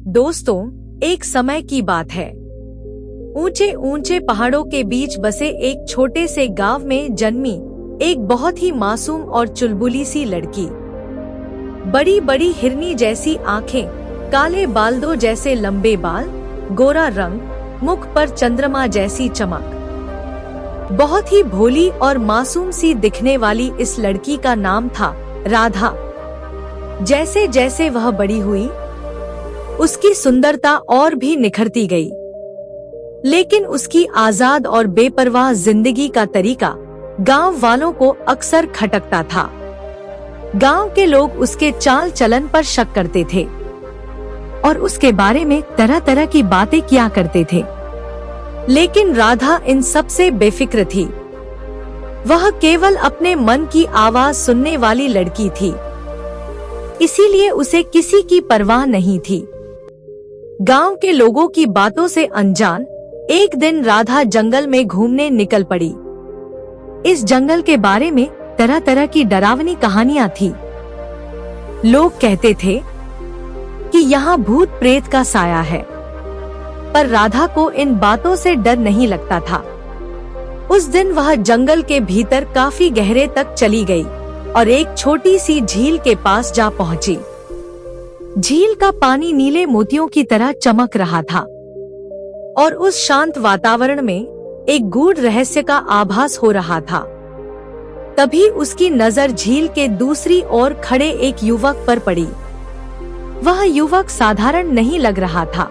दोस्तों, एक समय की बात है। ऊंचे ऊंचे पहाड़ों के बीच बसे एक छोटे से गांव में जन्मी एक बहुत ही मासूम और चुलबुली सी लड़की। बड़ी बड़ी हिरनी जैसी आंखें, काले बालदों जैसे लंबे बाल, गोरा रंग, मुख पर चंद्रमा जैसी चमक। बहुत ही भोली और मासूम सी दिखने वाली इस लड़की का नाम था राधा। जैसे जैसे वह बड़ी हुई, उसकी सुंदरता और भी निखरती गई। लेकिन उसकी आजाद और बेपरवाह जिंदगी का तरीका गांव वालों को अक्सर खटकता था। गांव के लोग उसके चाल चलन पर शक करते थे और उसके बारे में तरह तरह की बातें किया करते थे। लेकिन राधा इन सब से बेफिक्र थी। वह केवल अपने मन की आवाज सुनने वाली लड़की थी, इसीलिए उसे किसी की परवाह नहीं थी। गांव के लोगों की बातों से अनजान एक दिन राधा जंगल में घूमने निकल पड़ी। इस जंगल के बारे में तरह तरह की डरावनी कहानियां थी। लोग कहते थे कि यहाँ भूत प्रेत का साया है, पर राधा को इन बातों से डर नहीं लगता था। उस दिन वह जंगल के भीतर काफी गहरे तक चली गई और एक छोटी सी झील के पास जा पहुंची। झील का पानी नीले मोतियों की तरह चमक रहा था और उस शांत वातावरण में एक गूढ़ रहस्य का आभास हो रहा था। तभी उसकी नजर झील के दूसरी ओर खड़े एक युवक पर पड़ी। वह युवक साधारण नहीं लग रहा था।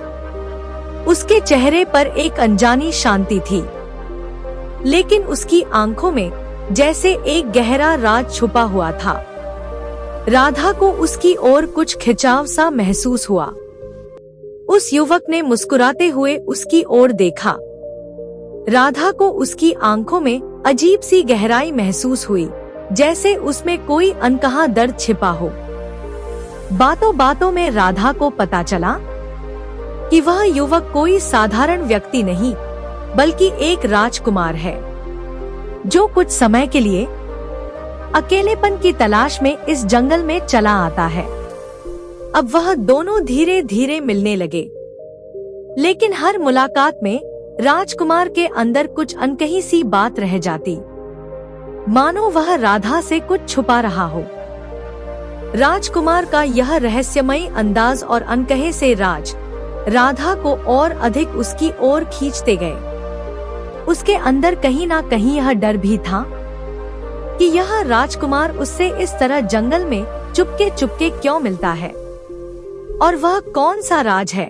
उसके चेहरे पर एक अनजानी शांति थी, लेकिन उसकी आंखों में जैसे एक गहरा राज छुपा हुआ था। राधा को उसकी ओर कुछ खिंचाव सा महसूस हुआ। उस युवक ने मुस्कुराते हुए उसकी ओर देखा। राधा को उसकी आंखों में अजीब सी गहराई महसूस हुई, जैसे उसमें कोई अनकहा दर्द छिपा हो। बातों बातों में राधा को पता चला कि वह युवक कोई साधारण व्यक्ति नहीं, बल्कि एक राजकुमार है, जो कुछ समय के लिए अकेलेपन की तलाश में इस जंगल में चला आता है। अब वह दोनों धीरे धीरे मिलने लगे, लेकिन हर मुलाकात में राजकुमार के अंदर कुछ अनकही सी बात रह जाती, मानो वह राधा से कुछ छुपा रहा हो। राजकुमार का यह रहस्यमयी अंदाज और अनकहे से राज राधा को और अधिक उसकी ओर खींचते गए। उसके अंदर कहीं ना कहीं यह डर भी था कि यह राजकुमार उससे इस तरह जंगल में चुपके चुपके क्यों मिलता है, और वह कौन सा राज है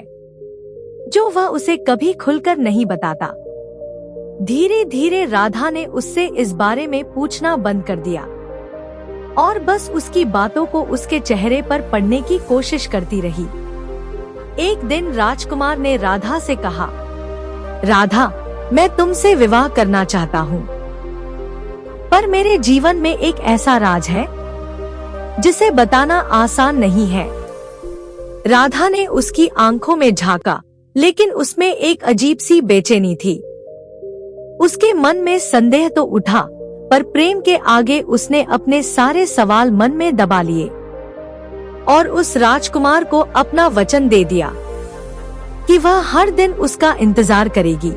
जो वह उसे कभी खुलकर नहीं बताता। धीरे धीरे राधा ने उससे इस बारे में पूछना बंद कर दिया और बस उसकी बातों को उसके चेहरे पर पढ़ने की कोशिश करती रही। एक दिन राजकुमार ने राधा से कहा, राधा, मैं तुमसे विवाह करना चाहता हूँ, पर मेरे जीवन में एक ऐसा राज है जिसे बताना आसान नहीं है। राधा ने उसकी आंखों में झांका, लेकिन उसमें एक अजीब सी बेचैनी थी। उसके मन में संदेह तो उठा, पर प्रेम के आगे उसने अपने सारे सवाल मन में दबा लिए और उस राजकुमार को अपना वचन दे दिया कि वह हर दिन उसका इंतजार करेगी।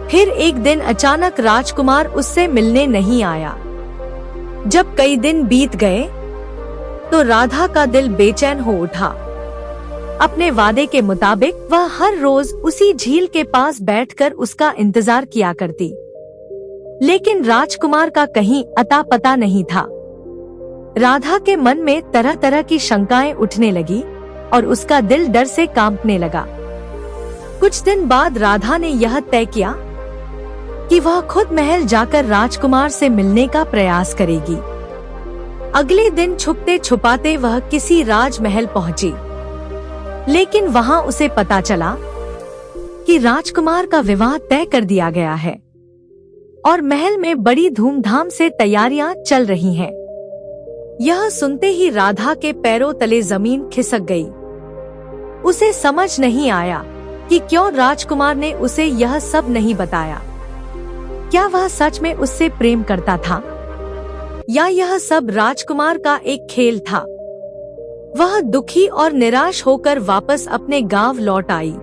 फिर एक दिन अचानक राजकुमार उससे मिलने नहीं आया। जब कई दिन बीत गए तो राधा का दिल बेचैन हो उठा। अपने वादे के मुताबिक वह हर रोज उसी झील के पास बैठकर उसका इंतजार किया करती, लेकिन राजकुमार का कहीं अता पता नहीं था। राधा के मन में तरह तरह की शंकाएं उठने लगी और उसका दिल डर से कांपने लगा। कुछ दिन बाद राधा ने यह तय किया कि वह खुद महल जाकर राजकुमार से मिलने का प्रयास करेगी। अगले दिन छुपते छुपाते वह किसी राजमहल पहुंची, लेकिन वहां उसे पता चला कि राजकुमार का विवाह तय कर दिया गया है और महल में बड़ी धूमधाम से तैयारियां चल रही हैं। यह सुनते ही राधा के पैरों तले जमीन खिसक गई। उसे समझ नहीं आया कि क्यों राजकुमार ने उसे यह सब नहीं बताया। क्या वह सच में उससे प्रेम करता था या यह सब राजकुमार का एक खेल था? वह दुखी और निराश होकर वापस अपने गांव लौट आई।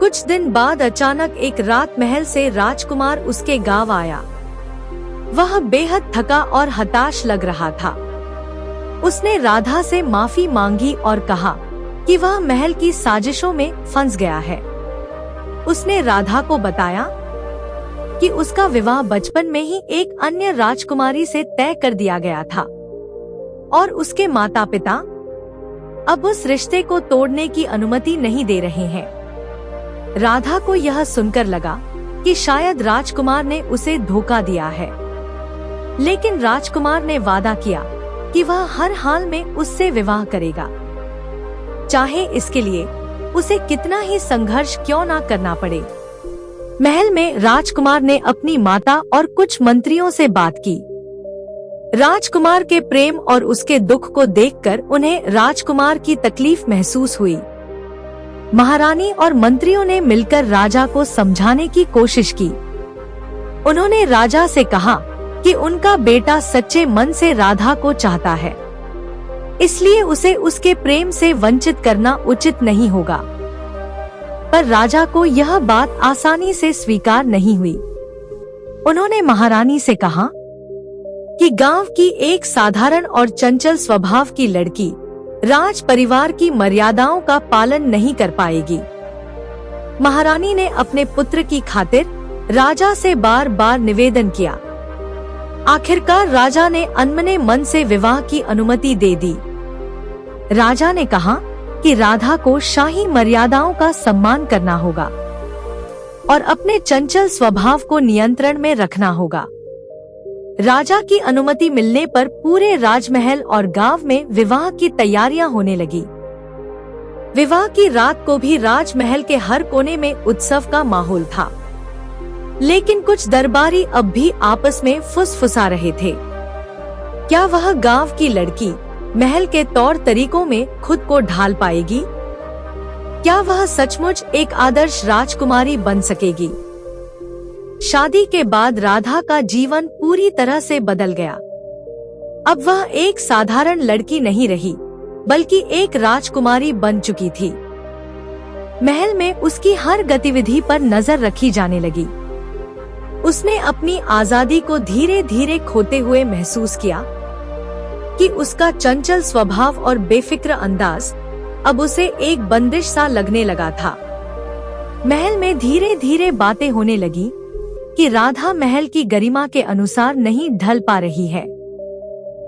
कुछ दिन बाद अचानक एक रात महल से राजकुमार उसके गांव आया। वह बेहद थका और हताश लग रहा था। उसने राधा से माफी मांगी और कहा कि वह महल की साजिशों में फंस गया है। उसने राधा को बताया कि उसका विवाह बचपन में ही एक अन्य राजकुमारी से तय कर दिया गया था और उसके माता पिता अब उस रिश्ते को तोड़ने की अनुमति नहीं दे रहे हैं। राधा को यह सुनकर लगा कि शायद राजकुमार ने उसे धोखा दिया है, लेकिन राजकुमार ने वादा किया कि वह हर हाल में उससे विवाह करेगा, चाहे इसके लिए उसे कितना ही संघर्ष क्यों ना करना पड़े। महल में राजकुमार ने अपनी माता और कुछ मंत्रियों से बात की। राजकुमार के प्रेम और उसके दुख को देखकर उन्हें राजकुमार की तकलीफ महसूस हुई। महारानी और मंत्रियों ने मिलकर राजा को समझाने की कोशिश की। उन्होंने राजा से कहा कि उनका बेटा सच्चे मन से राधा को चाहता है, इसलिए उसे उसके प्रेम से वंचित करना उचित नहीं होगा। पर राजा को यह बात आसानी से स्वीकार नहीं हुई। उन्होंने महारानी से कहा कि गांव की एक साधारण और चंचल स्वभाव की लड़की राज परिवार की मर्यादाओं का पालन नहीं कर पाएगी। महारानी ने अपने पुत्र की खातिर राजा से बार बार निवेदन किया। आखिरकार राजा ने अनमने मन से विवाह की अनुमति दे दी। राजा ने कहा कि राधा को शाही मर्यादाओं का सम्मान करना होगा और अपने चंचल स्वभाव को नियंत्रण में रखना होगा। राजा की अनुमति मिलने पर पूरे राजमहल और गांव में विवाह की तैयारियां होने लगी। विवाह की रात को भी राजमहल के हर कोने में उत्सव का माहौल था, लेकिन कुछ दरबारी अब भी आपस में फुसफुसा रहे थे। क्या वह गांव की लड़की महल के तौर तरीकों में खुद को ढाल पाएगी? क्या वह सचमुच एक आदर्श राजकुमारी बन सकेगी? शादी के बाद राधा का जीवन पूरी तरह से बदल गया। अब वह एक साधारण लड़की नहीं रही, बल्कि एक राजकुमारी बन चुकी थी। महल में उसकी हर गतिविधि पर नजर रखी जाने लगी। उसने अपनी आजादी को धीरे धीरे खोते हुए महसूस किया कि उसका चंचल स्वभाव और बेफिक्र अंदाज अब उसे एक बंदिश सा लगने लगा था। महल में धीरे धीरे बातें होने लगी कि राधा महल की गरिमा के अनुसार नहीं ढल पा रही है।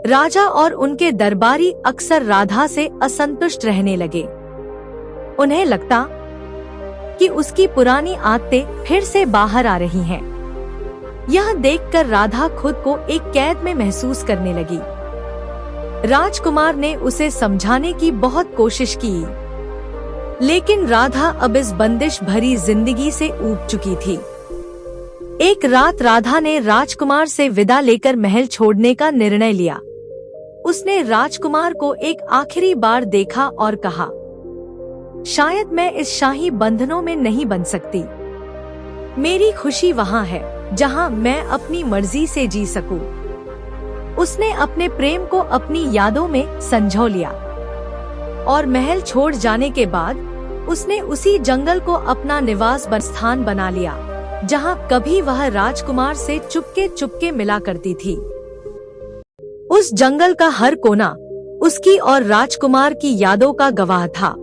राजा और उनके दरबारी अक्सर राधा से असंतुष्ट रहने लगे। उन्हें लगता कि उसकी पुरानी आदतें फिर से बाहर आ रही हैं। यह देखकर राधा खुद को एक कैद में महसूस करने लगी। राजकुमार ने उसे समझाने की बहुत कोशिश की, लेकिन राधा अब इस बंदिश भरी जिंदगी से ऊब चुकी थी। एक रात राधा ने राजकुमार से विदा लेकर महल छोड़ने का निर्णय लिया। उसने राजकुमार को एक आखिरी बार देखा और कहा, शायद मैं इस शाही बंधनों में नहीं बन सकती। मेरी खुशी वहाँ है जहाँ मैं अपनी मर्जी से जी सकूं। उसने अपने प्रेम को अपनी यादों में संजो लिया और महल छोड़ जाने के बाद उसने उसी जंगल को अपना निवास स्थान बना लिया, जहां कभी वह राजकुमार से चुपके चुपके मिला करती थी। उस जंगल का हर कोना उसकी और राजकुमार की यादों का गवाह था।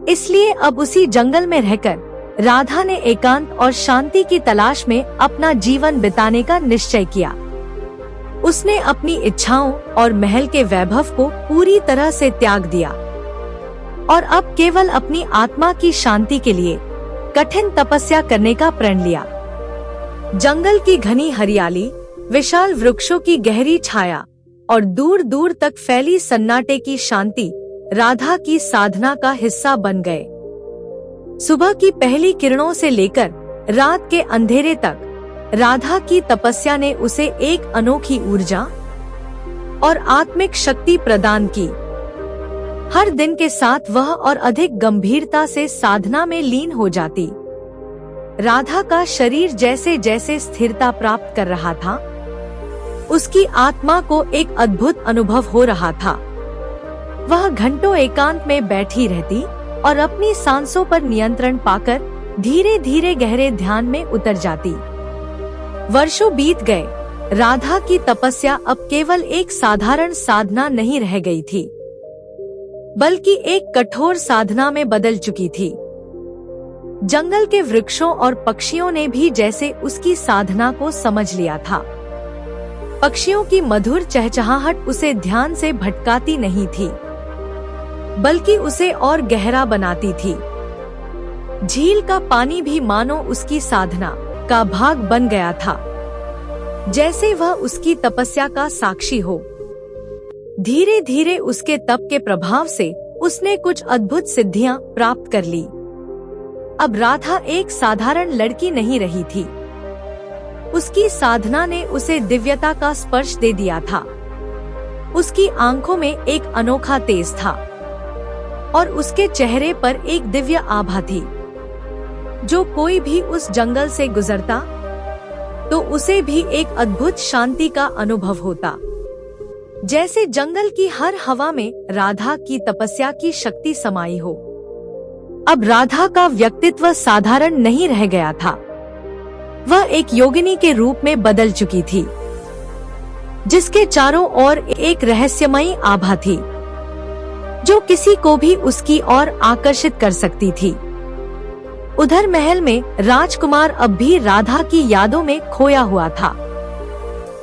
इसलिए अब उसी जंगल में रहकर राधा ने एकांत और शांति की तलाश में अपना जीवन बिताने का निश्चय किया। उसने अपनी इच्छाओं और महल के वैभव को पूरी तरह से त्याग दिया और अब केवल अपनी आत्मा की शांति के लिए कठिन तपस्या करने का प्रण लिया। जंगल की घनी हरियाली, विशाल वृक्षों की गहरी छाया और दूर दूर तक फैली सन्नाटे की शांति राधा की साधना का हिस्सा बन गए। सुबह की पहली किरणों से लेकर रात के अंधेरे तक राधा की तपस्या ने उसे एक अनोखी ऊर्जा और आत्मिक शक्ति प्रदान की। हर दिन के साथ वह और अधिक गंभीरता से साधना में लीन हो जाती। राधा का शरीर जैसे जैसे स्थिरता प्राप्त कर रहा था, उसकी आत्मा को एक अद्भुत अनुभव हो रहा था। वह घंटों एकांत में बैठी रहती और अपनी सांसों पर नियंत्रण पाकर धीरे धीरे गहरे ध्यान में उतर जाती। वर्षों बीत गए। राधा की तपस्या अब केवल एक साधारण साधना नहीं रह गई थी, बल्कि एक कठोर साधना में बदल चुकी थी। जंगल के वृक्षों और पक्षियों ने भी जैसे उसकी साधना को समझ लिया था। पक्षियों की मधुर चहचहाहट उसे ध्यान से भटकाती नहीं थी, बल्कि उसे और गहरा बनाती थी। झील का पानी भी मानो उसकी साधना का भाग बन गया था, जैसे वह उसकी तपस्या का साक्षी हो। धीरे धीरे उसके तप के प्रभाव से उसने कुछ अद्भुत सिद्धियां प्राप्त कर ली। अब राधा एक साधारण लड़की नहीं रही थी। उसकी साधना ने उसे दिव्यता का स्पर्श दे दिया था। उसकी आंखों में एक अनोखा तेज था और उसके चेहरे पर एक दिव्य आभा थी। जो कोई भी उस जंगल से गुजरता तो उसे भी एक अद्भुत शांति का अनुभव होता, जैसे जंगल की हर हवा में राधा की तपस्या की शक्ति समाई हो। अब राधा का व्यक्तित्व साधारण नहीं रह गया था। वह एक योगिनी के रूप में बदल चुकी थी, जिसके चारों ओर एक रहस्यमयी आभा थी, जो किसी को भी उसकी ओर आकर्षित कर सकती थी। उधर महल में राजकुमार अब भी राधा की यादों में खोया हुआ था।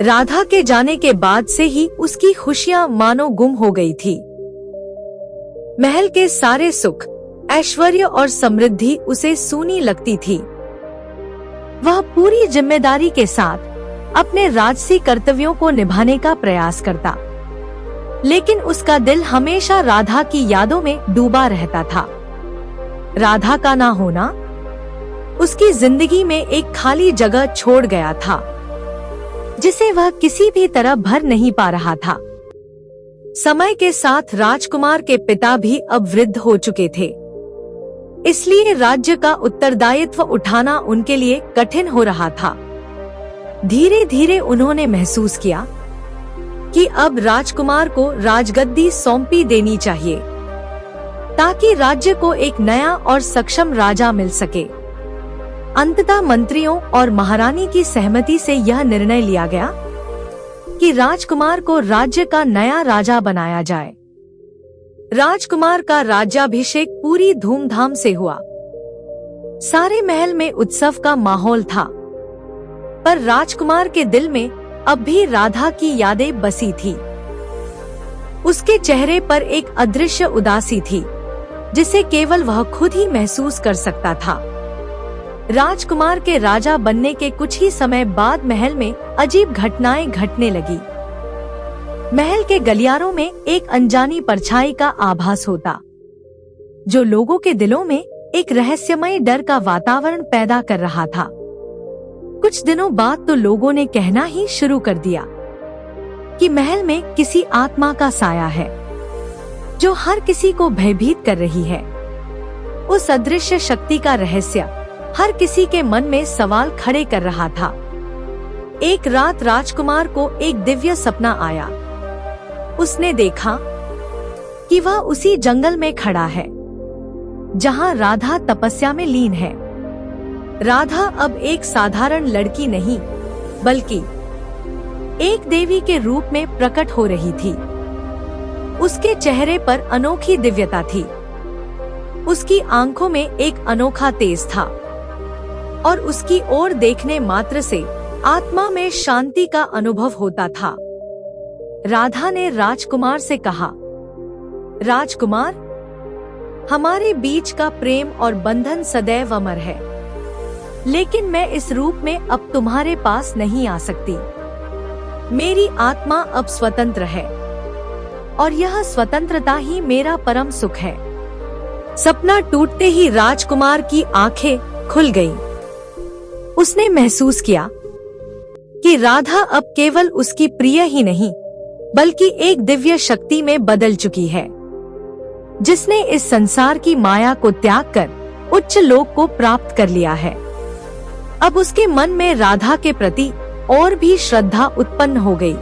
राधा के जाने के बाद से ही उसकी खुशियां मानो गुम हो गई थी। महल के सारे सुख, ऐश्वर्य और समृद्धि उसे सूनी लगती थी। वह पूरी जिम्मेदारी के साथ अपने राजसी कर्तव्यों को निभाने का प्रयास करता, लेकिन उसका दिल हमेशा राधा की यादों में डूबा रहता था। राधा का ना होना उसकी जिंदगी में एक खाली जगह छोड़ गया था, जिसे वह किसी भी तरह भर नहीं पा रहा था। समय के साथ राजकुमार के पिता भी अब वृद्ध हो चुके थे, इसलिए राज्य का उत्तरदायित्व उठाना उनके लिए कठिन हो रहा था। धीरे धीरे उन्होंने महसूस किया कि अब राजकुमार को राजगद्दी सौंपी देनी चाहिए, ताकि राज्य को एक नया और सक्षम राजा मिल सके। अंततः मंत्रियों और महारानी की सहमति से यह निर्णय लिया गया कि राजकुमार को राज्य का नया राजा बनाया जाए। राजकुमार का राज्याभिषेक पूरी धूमधाम से हुआ। सारे महल में उत्सव का माहौल था, पर राजकुमार के दिल में अब भी राधा की यादें बसी थी। उसके चेहरे पर एक अदृश्य उदासी थी, जिसे केवल वह खुद ही महसूस कर सकता था। राजकुमार के राजा बनने के कुछ ही समय बाद महल में अजीब घटनाएं घटने लगी। महल के गलियारों में एक अनजानी परछाई का आभास होता, जो लोगों के दिलों में एक रहस्यमय डर का वातावरण पैदा कर रहा था। कुछ दिनों बाद तो लोगों ने कहना ही शुरू कर दिया कि महल में किसी आत्मा का साया है, जो हर किसी को भयभीत कर रही है। उस अदृश्य शक्ति का रहस्य हर किसी के मन में सवाल खड़े कर रहा था। एक रात राजकुमार को एक दिव्य सपना आया। उसने देखा कि वह उसी जंगल में खड़ा है, जहां राधा तपस्या में लीन है। राधा अब एक साधारण लड़की नहीं, बल्कि एक देवी के रूप में प्रकट हो रही थी। उसके चेहरे पर अनोखी दिव्यता थी। उसकी आंखों में एक अनोखा तेज था और उसकी ओर देखने मात्र से आत्मा में शांति का अनुभव होता था। राधा ने राजकुमार से कहा, राजकुमार, हमारे बीच का प्रेम और बंधन सदैव अमर है, लेकिन मैं इस रूप में अब तुम्हारे पास नहीं आ सकती। मेरी आत्मा अब स्वतंत्र है और यह स्वतंत्रता ही मेरा परम सुख है। सपना टूटते ही राजकुमार की आंखें खुल गईं। उसने महसूस किया कि राधा अब केवल उसकी प्रिय ही नहीं, बल्कि एक दिव्य शक्ति में बदल चुकी है, जिसने इस संसार की माया को त्याग कर उच्च लोक को प्राप्त कर लिया है। अब उसके मन में राधा के प्रति और भी श्रद्धा उत्पन्न हो गई।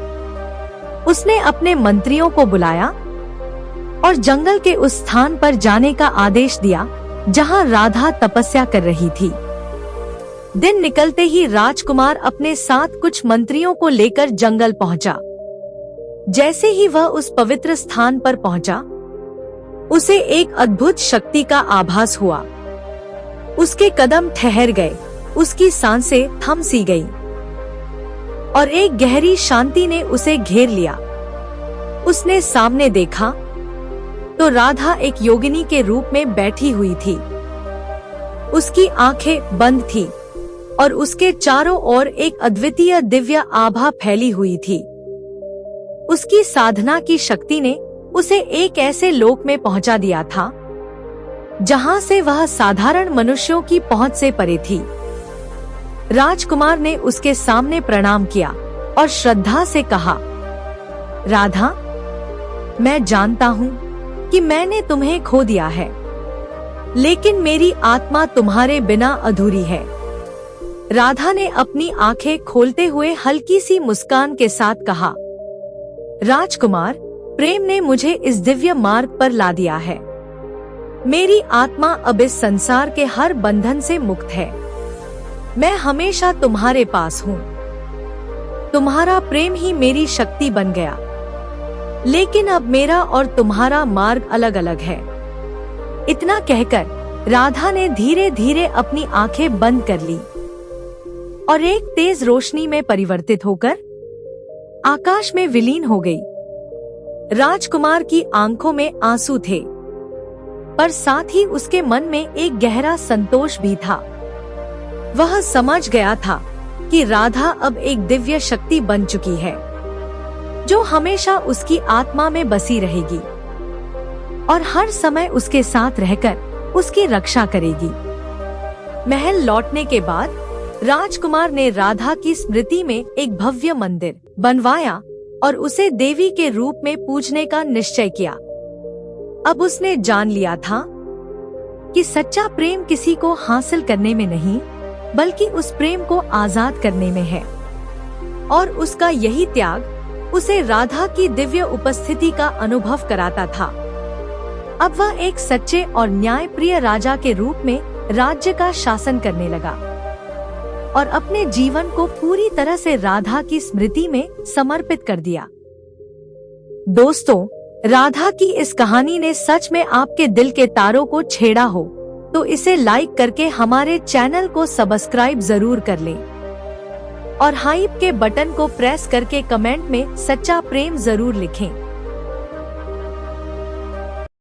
उसने अपने मंत्रियों को बुलाया और जंगल के उस स्थान पर जाने का आदेश दिया जहां राधा तपस्या कर रही थी। दिन निकलते ही राजकुमार अपने साथ कुछ मंत्रियों को लेकर जंगल पहुंचा। जैसे ही वह उस पवित्र स्थान पर पहुंचा, उसे एक अद्भुत शक्ति का आभास हुआ। उसके कदम ठहर गए, उसकी सांसें थम सी गईं, और एक गहरी शांति ने उसे घेर लिया। उसने सामने देखा तो राधा एक योगिनी के रूप में बैठी हुई थी। उसकी आंखें बंद थी और उसके चारों ओर एक अद्वितीय दिव्य आभा फैली हुई थी। उसकी साधना की शक्ति ने उसे एक ऐसे लोक में पहुंचा दिया था जहां से वह साधारण मनुष्यों की पहुंच से परे थी। राजकुमार ने उसके सामने प्रणाम किया और श्रद्धा से कहा, राधा, मैं जानता हूँ कि मैंने तुम्हें खो दिया है, लेकिन मेरी आत्मा तुम्हारे बिना अधूरी है। राधा ने अपनी आंखें खोलते हुए हल्की सी मुस्कान के साथ कहा, राजकुमार, प्रेम ने मुझे इस दिव्य मार्ग पर ला दिया है। मेरी आत्मा अब इस संसार के हर बंधन से मुक्त है। मैं हमेशा तुम्हारे पास हूँ। तुम्हारा प्रेम ही मेरी शक्ति बन गया। लेकिन अब मेरा और तुम्हारा मार्ग अलग अलग है। इतना कहकर राधा ने धीरे धीरे अपनी आंखें बंद कर ली और एक तेज रोशनी में परिवर्तित होकर आकाश में विलीन हो गई। राजकुमार की आंखों में आंसू थे, पर साथ ही उसके मन में एक गहरा संतोष भी था। वह समझ गया था कि राधा अब एक दिव्य शक्ति बन चुकी है, जो हमेशा उसकी आत्मा में बसी रहेगी और हर समय उसके साथ रहकर उसकी रक्षा करेगी। महल लौटने के बाद राजकुमार ने राधा की स्मृति में एक भव्य मंदिर बनवाया और उसे देवी के रूप में पूजने का निश्चय किया। अब उसने जान लिया था कि सच्चा प्रेम किसी को हासिल करने में नहीं, बल्कि उस प्रेम को आजाद करने में है, और उसका यही त्याग उसे राधा की दिव्य उपस्थिति का अनुभव कराता था। अब वह एक सच्चे और न्यायप्रिय राजा के रूप में राज्य का शासन करने लगा और अपने जीवन को पूरी तरह से राधा की स्मृति में समर्पित कर दिया। दोस्तों, राधा की इस कहानी ने सच में आपके दिल के तारों को छेड़ा हो तो इसे लाइक करके हमारे चैनल को सब्सक्राइब जरूर कर लें और हाइप के बटन को प्रेस करके कमेंट में सच्चा प्रेम जरूर लिखें।